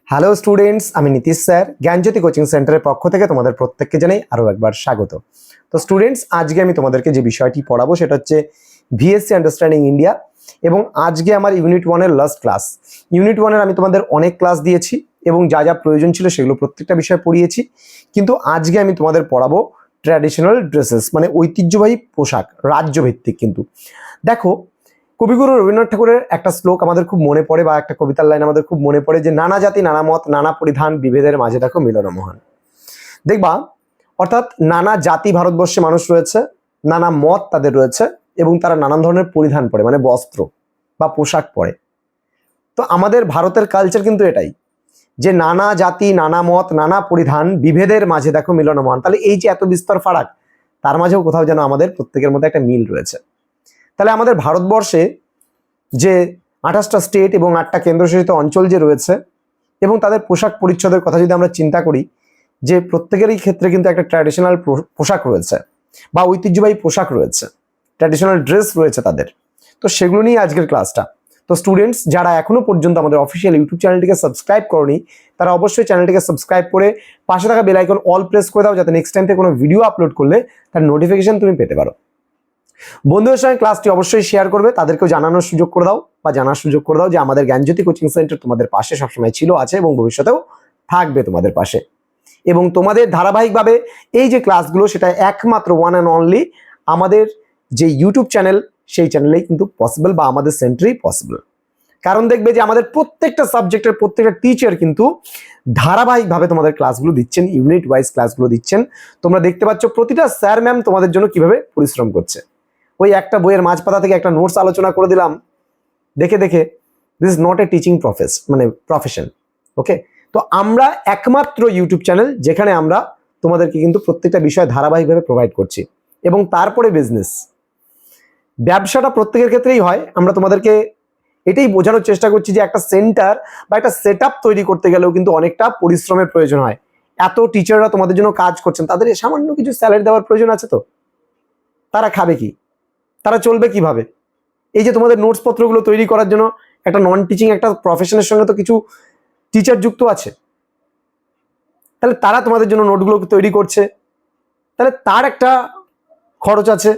Hello students, আমি Nitish sir জ্ঞানজ্যোতি coaching সেন্টারের পক্ষ থেকে তোমাদের প্রত্যেককে জানাই আরও একবার স্বাগত। তো স্টুডেন্টস, আজকে আমি তোমাদেরকে যে বিষয়টি পড়াবো সেটা হচ্ছে ভিএসসি আন্ডারস্ট্যান্ডিং ইন্ডিয়া, এবং আজকে আমার ইউনিট 1-এর লাস্ট ক্লাস। ইউনিট 1-এর আমি তোমাদের অনেক ক্লাস দিয়েছি এবং যা যা প্রয়োজন ছিল সেগুলো প্রত্যেকটা বিষয় পড়িয়েছি, কিন্তু আজকে আমি তোমাদের পড়াবো ট্র্যাডিশনাল ড্রেসেস, মানে ঐতিহ্যবাহী পোশাক, রাজ্যভিত্তিক। কিন্তু দেখো, কবিগুরু রবীন্দ্রনাথ ঠাকুরের একটা শ্লোক আমাদের খুব মনে পড়ে, বা একটা কবিতার লাইন আমাদের খুব মনে পড়ে, যে নানা জাতি নানা মত নানা পরিধান বিভেদের মাঝে দেখো মিলন মহান। দেখবা, অর্থাৎ নানা জাতি ভারতবর্ষে মানুষ রয়েছে, নানা মত তাদের রয়েছে, এবং তারা নানান ধরনের পরিধান পরে, মানে বস্ত্র বা পোশাক পরে। তো আমাদের ভারতের কালচার কিন্তু এটাই, যে নানা জাতি নানা মত নানা পরিধান বিভেদের মাঝে দেখো মিলন মহান। তাহলে এই যে এত বিস্তর ফারাক, তার মাঝেও কোথাও যেন আমাদের প্রত্যেকের মধ্যে একটা মিল রয়েছে। তাহলে আমাদের ভারতবর্ষে যে 28টা স্টেট এবং 8টা কেন্দ্রশাসিত অঞ্চল যে রয়েছে, এবং তাদের পোশাক পরিচ্ছদের কথা যদি আমরা চিন্তা করি, যে প্রত্যেকেরই ক্ষেত্রে কিন্তু একটা ট্র্যাডিশনাল পোশাক রয়েছে বা ঐতিহ্যবাহী পোশাক রয়েছে, ট্র্যাডিশনাল ড্রেস রয়েছে তাদের। তো সেগুলো নিয়ে আজকের ক্লাসটা। তো স্টুডেন্টস, যারা এখনো পর্যন্ত আমাদের অফিসিয়াল ইউটিউব চ্যানেলটিকে সাবস্ক্রাইব করনি, তারা অবশ্যই চ্যানেলটিকে সাবস্ক্রাইব করে পাশে থাকা বেল আইকন অল প্রেস করে দাও, যাতে নেক্সট টাইম থেকে কোনো ভিডিও আপলোড করলে তার নোটিফিকেশন তুমি পেতে পারো। বন্ধুদের সঙ্গে ক্লাসটি অবশ্যই শেয়ার করবে, তাদেরকেও জানানোর সুযোগ করে দাও, বা জানার সুযোগ করে দাও যে আমাদের জ্ঞানজ্যোতি কোচিং সেন্টার তোমাদের পাশে সবসময় ছিল, আছে এবং ভবিষ্যতেও থাকবে তোমাদের পাশে। এবং তোমাদের ধারাবাহিকভাবে এই যে ক্লাসগুলো, সেটা একমাত্র ওয়ান অ্যান্ড অনলি আমাদের যে ইউটিউব চ্যানেল, সেই চ্যানেলেই কিন্তু পসিবল, বা আমাদের সেন্টারেই পসিবল। কারণ দেখবে যে আমাদের প্রত্যেকটা সাবজেক্টের প্রত্যেকটা টিচার কিন্তু ধারাবাহিকভাবে তোমাদের ক্লাসগুলো দিচ্ছেন, ইউনিট ওয়াইজ ক্লাসগুলো দিচ্ছেন। তোমরা দেখতে পাচ্ছ প্রতিটা স্যার ম্যাম তোমাদের জন্য কিভাবে পরিশ্রম করছে। ওই একটা বইয়ের মাঝপাতা থেকে একটা নোটস আলোচনা করে দিলাম দেখে দেখে, this is not a teaching profession. Okay, তো আমরা একমাত্র ইউটিউব চ্যানেল যেখানে আমরা তোমাদেরকে কিন্তু প্রত্যেকটা বিষয় ধারাবাহিকভাবে প্রোভাইড করছি। এবং তারপরে বিজনেস, ব্যবসাটা প্রত্যেকের ক্ষেত্রেই হয়। আমরা তোমাদেরকে এটাই বোঝানোর চেষ্টা করছি যে একটা সেন্টার বা একটা সেট আপ তৈরি করতে গেলেও কিন্তু অনেকটা পরিশ্রমের প্রয়োজন হয়। এত টিচাররা তোমাদের জন্য কাজ করছেন, তাদের সামান্য কিছু স্যালারি দেওয়ার প্রয়োজন আছে। তো তারা খাবে কি, তারা চলবে কিভাবে? এই যে তোমাদের নোটস পত্রগুলো তৈরি করার জন্য একটা নন টিচিং একটা প্রফেশনের সঙ্গে তো কিছু টিচার যুক্ত আছে, তাহলে তারা তোমাদের জন্য নোটগুলো তৈরি করছে, তাহলে তার একটা খরচ আছে,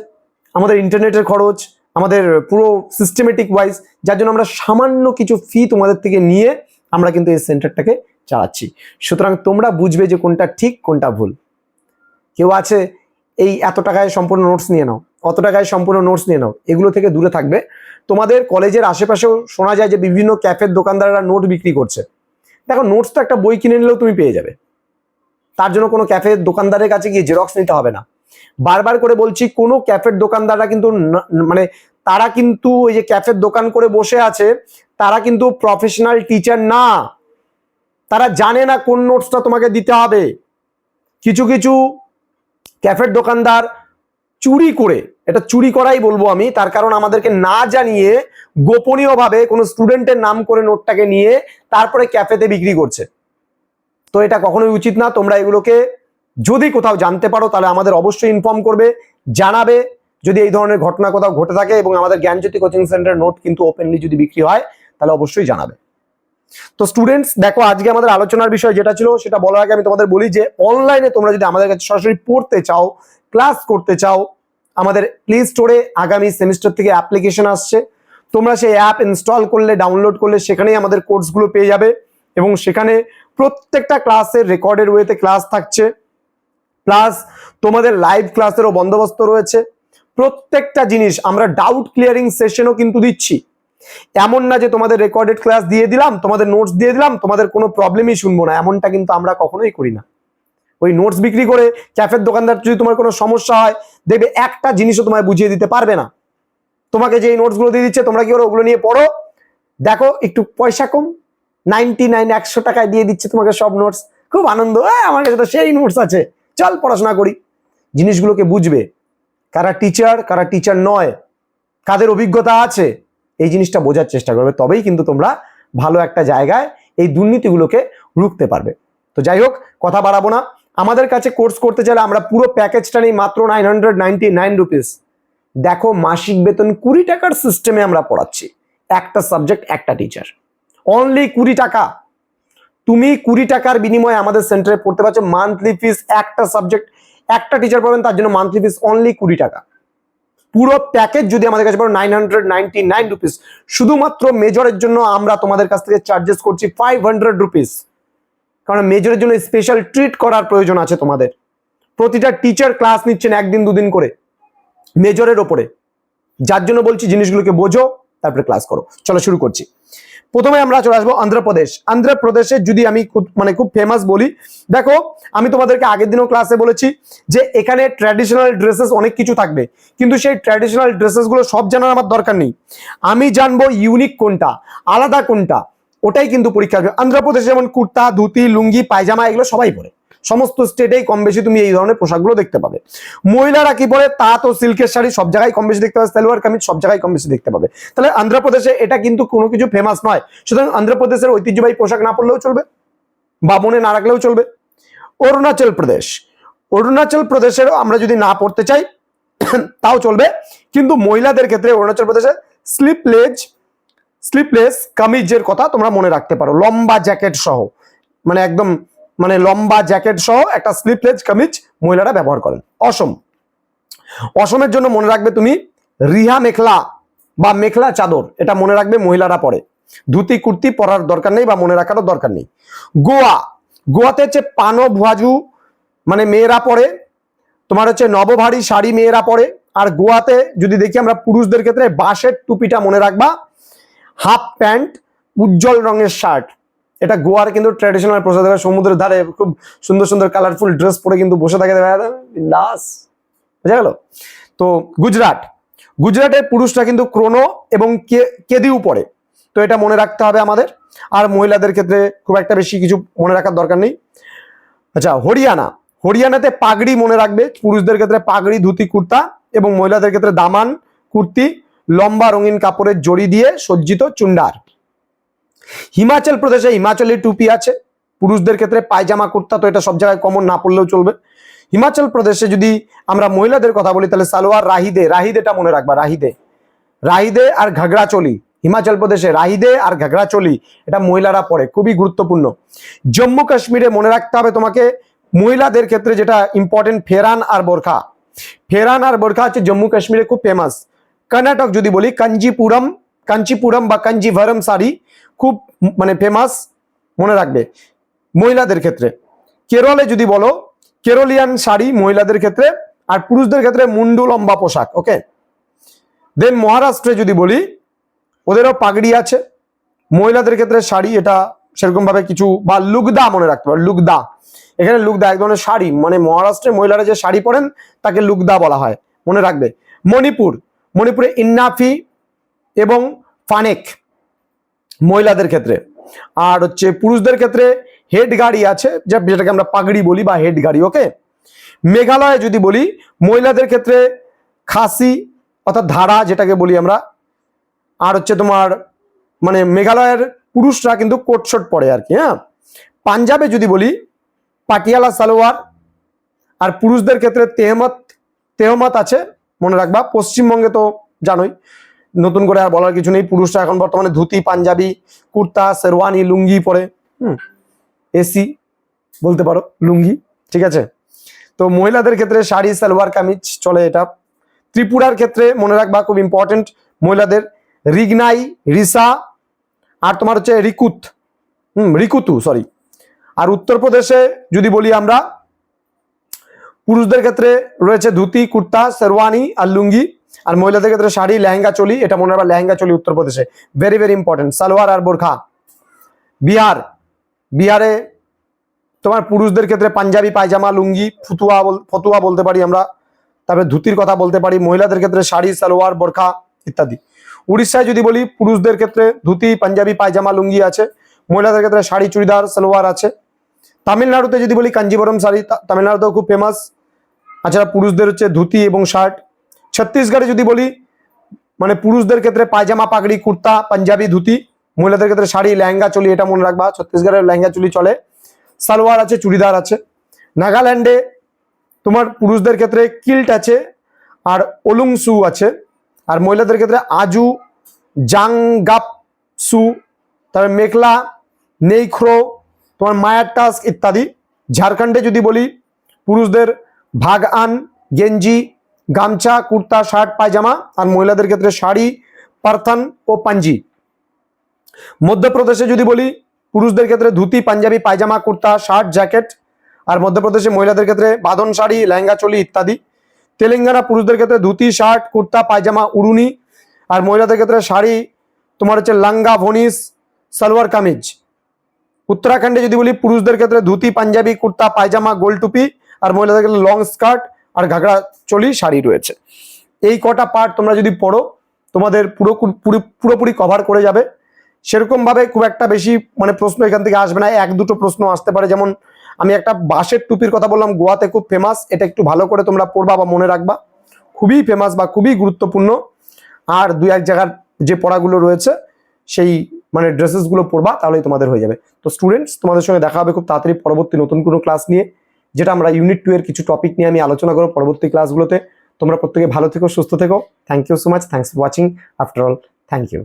আমাদের ইন্টারনেটের খরচ, আমাদের পুরো সিস্টেমেটিক ওয়াইজ, যার জন্য আমরা সামান্য কিছু ফি তোমাদের থেকে নিয়ে আমরা কিন্তু এই সেন্টারটাকে চালাচ্ছি। সুতরাং তোমরা বুঝবে যে কোনটা ঠিক কোনটা ভুল। কেউ আছে এই এত টাকায় সম্পূর্ণ নোটস নিয়ে নাও, অত টাকায় সম্পূর্ণ নোটস নিয়ে নাও, এগুলো থেকে দূরে থাকবে। তোমাদের কলেজের আশেপাশেও শোনা যায় যে বিভিন্ন ক্যাফের দোকানদাররা নোট বিক্রি করছে। দেখো, নোটস তো একটা বই কিনে নিলেও তুমি পেয়ে যাবে, তার জন্য কোনো ক্যাফের দোকানদারের কাছে গিয়ে জেরক্স নিতে হবে না। বারবার করে বলছি, কোনো ক্যাফের দোকানদাররা কিন্তু মানে তারা কিন্তু ওই যে ক্যাফের দোকান করে বসে আছে, তারা কিন্তু প্রফেশনাল টিচার না। তারা জানে না কোন নোটসটা তোমাকে দিতে হবে। কিছু কিছু ক্যাফের দোকানদার চুরি করে, এটা চুরি করাই বলবো আমি, তার কারণ আমাদেরকে না জানিয়ে গোপনীয়ভাবে কোনো স্টুডেন্টের নাম করে নোটটাকে নিয়ে তারপরে ক্যাফেতে বিক্রি করছে। তো এটা কখনোই উচিত না। তোমরা এগুলোকে যদি কোথাও জানতে পারো তাহলে আমাদের অবশ্যই ইনফর্ম করবে, জানাবে যদি এই ধরনের ঘটনা কোথাও ঘটে থাকে। এবং আমাদের জ্ঞানজ্যোতি কোচিং সেন্টারের নোট কিন্তু ওপেনলি যদি বিক্রি হয় তাহলে অবশ্যই জানাবে। তো স্টুডেন্টস দেখো, আজকে আমাদের আলোচনার বিষয় যেটা ছিল সেটা বলার আগে আমি তোমাদের বলি যে অনলাইনে তোমরা যদি আমাদের কাছে সরাসরি পড়তে চাও, ক্লাস করতে চাও, আমাদের প্লে স্টোরে আগামী সেমিস্টার থেকে অ্যাপ্লিকেশন আসছে। তোমরা সেই অ্যাপ ইনস্টল করলে, ডাউনলোড করলে সেখানেই আমাদের কোর্সগুলো পেয়ে যাবে, এবং সেখানে প্রত্যেকটা ক্লাসের রেকর্ডেড ওয়েতে ক্লাস থাকছে, প্লাস তোমাদের লাইভ ক্লাসেরও বন্দোবস্ত রয়েছে। প্রত্যেকটা জিনিস আমরা ডাউট ক্লিয়ারিং সেশনও কিন্তু দিচ্ছি। এমন না যে তোমাদের রেকর্ডেড ক্লাস দিয়ে দিলাম, তোমাদের নোটস দিয়ে দিলাম, তোমাদের কোনো প্রবলেমই শুনবো না, এমনটা কিন্তু আমরা কখনোই করি না। ওই নোটস বিক্রি করে ক্যাফের দোকানদার যদি তোমার কোনো সমস্যা হয়, দেখবে একটা জিনিসও তোমায় বুঝিয়ে দিতে পারবে না। তোমাকে যে নোটসগুলো দিয়ে দিচ্ছে, তোমরা কি করো, ওগুলো নিয়ে পড়ো, দেখো একটু পয়সা কম, 100 টাকায় দিয়ে দিচ্ছে তোমাকে সব নোটস, খুব আনন্দ, আমার কাছে তো সেই নোটস আছে, চল পড়াশোনা করি। জিনিসগুলোকে বুঝবে, কারা টিচার নয়, কাদের অভিজ্ঞতা আছে, এই জিনিসটা বোঝার চেষ্টা করবে, তবেই কিন্তু তোমরা ভালো একটা জায়গায় এই দুর্নীতিগুলোকে রুখতে পারবে। তো যাই হোক, কথা বাড়াবো না। আমাদের কাছে কোর্স করতে চাইলে আমরা পুরো প্যাকেজটা নিই মাত্র 999 রুপিস। দেখো, মাসিক বেতন 20 টাকার সিস্টেমে আমরা পড়াচ্ছি, একটা সাবজেক্ট একটা টিচার, অনলি 20 টাকা। তুমি 20 টাকার বিনিময়ে আমাদের সেন্টারে পড়তে পারছো। মান্থলি ফিস একটা সাবজেক্ট একটা টিচার পাবেন, তার জন্য মান্থলি ফিস অনলি 20 টাকা। পুরো প্যাকেজ যদি আমাদের কাছে পারো 999 রুপিস। শুধুমাত্র মেজরের জন্য আমরা তোমাদের কাছ থেকে চার্জেস করছি 500 রুপিস, কারণ মেজরের জন্য স্পেশাল ট্রিট করার প্রয়োজন আছে তোমাদের। প্রতিটা টিচার ক্লাস নিচ্ছেন একদিন দুদিন করে মেজরের ওপরে, যার জন্য বলছি জিনিসগুলোকে বোঝো তারপরে ক্লাস করো। চলো শুরু করছি। প্রথমে আমরা চলে আসবো অন্ধ্রপ্রদেশ। অন্ধ্রপ্রদেশে যদি আমি খুব ফেমাস বলি, দেখো আমি তোমাদেরকে আগের দিনও ক্লাসে বলেছি যে এখানে ট্র্যাডিশনাল ড্রেসেস অনেক কিছু থাকবে, কিন্তু সেই ট্র্যাডিশনাল ড্রেসেস গুলো সব জানার আমার দরকার নেই। আমি জানবো ইউনিক কোনটা, আলাদা কোনটা, ওটাই কিন্তু পরীক্ষা আসবে। অন্ধ্রপ্রদেশে যেমন কুর্তা, ধুতি, লুঙ্গি, পায়জামা এগুলো সবাই পরে, সমস্ত স্টেটেই কম বেশি তুমি এই ধরনের পোশাকগুলো দেখতে পাবে। মহিলারা কি পরে, তাঁত ও সিল্কের শাড়ি সব জায়গায় কম বেশি দেখতে পাবে, সালোয়ার কামিজ সব জায়গায় কম বেশি দেখতে পাবে। তাহলে অন্ধ্রপ্রদেশে এটা কিন্তু কোনো কিছু ফেমাস নয়, সুতরাং অন্ধ্রপ্রদেশের ঐতিহ্যবাহী পোশাক না পরলেও চলবে বা মনে না রাখলেও চলবে। অরুণাচল প্রদেশ, অরুণাচল প্রদেশেরও আমরা যদি না পড়তে চাই তাও চলবে, কিন্তু মহিলাদের ক্ষেত্রে অরুণাচল প্রদেশে স্লিপলেস কামিজের কথা তোমরা মনে রাখতে পারো, লম্বা জ্যাকেট সহ, মানে একদম লম্বা জ্যাকেট সহ একটা স্লিপলেস কামিজ মহিলারা ব্যবহার করেন। অসমের জন্য মনে রাখবে তুমি রিহা মেখলা বা মেখলা চাদর, এটা মনে রাখবে মহিলারা পরে, ধুতি কুর্তি পরার দরকার নেই বা মনে রাখারও দরকার নেই। গোয়াতে হচ্ছে পানো ভুয়াজু মানে মেয়েরা পরে, তোমার হচ্ছে নবভারী শাড়ি মেয়েরা পরে। আর গোয়াতে যদি দেখি আমরা পুরুষদের ক্ষেত্রে বাঁশের টুপিটা মনে রাখবা, হাফ প্যান্ট, উজ্জ্বল রঙের শার্ট, এটা গোয়ার কিন্তু ট্র্যাডিশনাল পোশাক। সমুদ্রের ধারে খুব সুন্দর সুন্দর কালারফুল ড্রেস পরে কিন্তু বসে থাকে, বিন্দাস, বুঝা গেল। তো গুজরাটের পুরুষরা কিন্তু ক্রোনো এবং কেদিউ পরে, তো এটা মনে রাখতে হবে আমাদের। আর মহিলাদের ক্ষেত্রে খুব একটা বেশি কিছু মনে রাখার দরকার নেই। আচ্ছা, হরিয়ানাতে পাগড়ি মনে রাখবে, পুরুষদের ক্ষেত্রে পাগড়ি, ধুতি, কুর্তা, এবং মহিলাদের ক্ষেত্রে দামান, কুর্তি, লম্বা রঙিন কাপড়ের জড়ি দিয়ে সজ্জিত চুন্ডার। হিমাচল প্রদেশে হিমাচলি টুপি আছে, পুরুষদের ক্ষেত্রে পায়জামা, কুর্তা, তো এটা সব জায়গায় কমন, না পড়লেও চলবে। হিমাচল প্রদেশে যদি আমরা মহিলাদের কথা বলি তাহলে সালোয়ার, রাহিদেটা মনে রাখবা, রাহিদে আর ঘাগরা চলি। হিমাচল প্রদেশে রাহিদে আর ঘাগরা চলি এটা মহিলারা পরে, খুবই গুরুত্বপূর্ণ। জম্মু কাশ্মীরে মনে রাখতে হবে তোমাকে মহিলাদের ক্ষেত্রে যেটা ইম্পর্টেন্ট, ফেরান আর বোরখা হচ্ছে জম্মু কাশ্মীরে খুব ফেমাস। কর্ণাটক যদি বলি কাঞ্চিপুরম বা কাঞ্জিভারম শাড়ি খুব ফেমাস, মনে রাখবে মহিলাদের ক্ষেত্রে। কেরলে যদি বলো কেরলিয়ান শাড়ি মহিলাদের ক্ষেত্রে, আর পুরুষদের ক্ষেত্রে মুন্ডু, লম্বা পোশাক। ওকে, দেন মহারাষ্ট্রে যদি বলি ওদেরও পাগড়ি আছে, মহিলাদের ক্ষেত্রে শাড়ি, এটা সেরকম ভাবে কিছু, বা লুগদা মনে রাখতে পারো, লুগদা, এখানে লুগদা এক ধরনের শাড়ি, মহারাষ্ট্রে মহিলারা যে শাড়ি পরেন তাকে লুগদা বলা হয়, মনে রাখবে। মণিপুরে ইন্নাফি এবং ফানেক মহিলাদের ক্ষেত্রে। আর হচ্ছে পুরুষদের ক্ষেত্রে হেড গাড়ি আছে, যেটাকে আমরা পাগড়ি বলি বা হেড গাড়ি। ওকে, মেঘালয়ে যদি বলি মহিলাদের ক্ষেত্রে খাসি অর্থাৎ ধারা যেটাকে বলি আমরা। আর হচ্ছে তোমার মেঘালয়ের পুরুষরা কিন্তু কোট শর্ট পরে আর কি। হ্যাঁ, পাঞ্জাবে যদি বলি পাটিয়ালা সালোয়ার, আর পুরুষদের ক্ষেত্রে তেহমত আছে, মনে রাখবা। পশ্চিমবঙ্গে তো জানোই, নতুন করে আর বলার কিছু নেই, পুরুষরা এখন বর্তমানে ধুতি, পাঞ্জাবি, কুর্তা, শেরওয়ানি, লুঙ্গি পরে। এসি বলতে পারো, লুঙ্গি, ঠিক আছে। তো মহিলাদের ক্ষেত্রে শাড়ি, সালোয়ার কামিজ চলে এটা। ত্রিপুরার ক্ষেত্রে মনে রাখবা খুব ইম্পর্টেন্ট, মহিলাদের রিগনাই, রিসা, আর তোমার হচ্ছে রিকুতু। আর উত্তরপ্রদেশে যদি বলি আমরা পুরুষদের ক্ষেত্রে রয়েছে ধুতি, কুর্তা, শেরওয়ানি আর লুঙ্গি, আর মহিলাদের ক্ষেত্রে শাড়ি, লেহেঙ্গা, চলি, এটা মনে রাখবা, লেহেঙ্গা চলি উত্তরপ্রদেশে, ভেরি ভেরি ইম্পর্টেন্ট, সালোয়ার আর বোরখা। বিহারে তোমার পুরুষদের ক্ষেত্রে পাঞ্জাবি, পায়জামা, লুঙ্গি, ফতুয়া বলতে পারি আমরা, তারপরে ধুতির কথা বলতে পারি। মহিলাদের ক্ষেত্রে শাড়ি, সালোয়ার, বোরখা ইত্যাদি। উড়িষ্যায় যদি বলি পুরুষদের ক্ষেত্রে ধুতি, পাঞ্জাবি, পায়জামা, লুঙ্গি আছে, মহিলাদের ক্ষেত্রে শাড়ি, চুড়িদার, সালোয়ার আছে। তামিলনাড়ুতে যদি বলি কাঞ্জিভরম শাড়ি, তামিলনাড়ুতেও খুব ফেমাস, তাছাড়া পুরুষদের হচ্ছে ধুতি এবং শার্ট। ছত্তিশগড়ে যদি বলি পুরুষদের ক্ষেত্রে পায়জামা, পাগড়ি, কুর্তা, পাঞ্জাবি, ধুতি, মহিলাদের ক্ষেত্রে শাড়ি, লেহেঙ্গা, চলি, এটা মনে রাখবা, ছত্তিশগড়ের লেহেঙ্গা চুলি চলে, সালোয়ার আছে, চুড়িদার আছে। নাগাল্যান্ডে তোমার পুরুষদের ক্ষেত্রে কিল্ট আছে আর ওলুংসু আছে, আর মহিলাদের ক্ষেত্রে আজু, জাংগাপসু, তারপরে মেখলা, নেইখ্রো, তোমার মায়ার টাস্ক ইত্যাদি। ঝাড়খণ্ডে যদি বলি পুরুষদের ভাগআন, গেঞ্জি, গামছা, কুর্তা, শার্ট, পায়জামা, আর মহিলাদের ক্ষেত্রে শাড়ি, পারথান ও পাঞ্জি। মধ্যপ্রদেশে যদি বলি পুরুষদের ক্ষেত্রে ধুতি, পাঞ্জাবি, পায়জামা, কুর্তা, শার্ট, জ্যাকেট, আর মধ্যপ্রদেশে মহিলাদের ক্ষেত্রে বাঁধন শাড়ি, লেহেঙ্গা, চোলি ইত্যাদি। তেলেঙ্গানা পুরুষদের ক্ষেত্রে ধুতি, শার্ট, কুর্তা, পায়জামা, উড়ুনি, আর মহিলাদের ক্ষেত্রে শাড়ি, তোমার হচ্ছে লাঙ্গা, ভনিস, সালোয়ার কামিজ। উত্তরাখণ্ডে যদি বলি পুরুষদের ক্ষেত্রে ধুতি, পাঞ্জাবি, কুর্তা, পায়জামা, গোল টুপি, আর মহিলাদের ক্ষেত্রে লং স্কার্ট আর ঘাগড়া চোলি শাড়ি রয়েছে। এই কটা পার্ট তোমরা যদি পড়ো তোমাদের পুরোপুরি কভার করে যাবে। সেরকম ভাবে খুব একটা বেশি মানে প্রশ্ন এখান থেকে আসবে না, এক দুটো প্রশ্ন আসতে পারে। যেমন আমি একটা বাঁশের টুপির কথা বললাম, গোয়াতে খুব ফেমাস, এটা একটু ভালো করে তোমরা পড়বা বা মনে রাখবা, খুবই ফেমাস বা খুবই গুরুত্বপূর্ণ। আর দুই এক জায়গার যে পড়াগুলো রয়েছে সেই মানে ড্রেসেসগুলো পড়বা, তাহলেই তোমাদের হয়ে যাবে। তো স্টুডেন্টস, তোমাদের সঙ্গে দেখা হবে খুব তাড়াতাড়ি পরবর্তী নতুন কোনো ক্লাস নিয়ে, যেটা আমরা ইউনিট 2 এর কিছু টপিক নিয়ে আমি আলোচনা করব পরবর্তী ক্লাসগুলোতে। তোমরা প্রত্যেকে ভালো থেকো, সুস্থ থেকো। Thank you so much, thanks for watching. After all, thank you.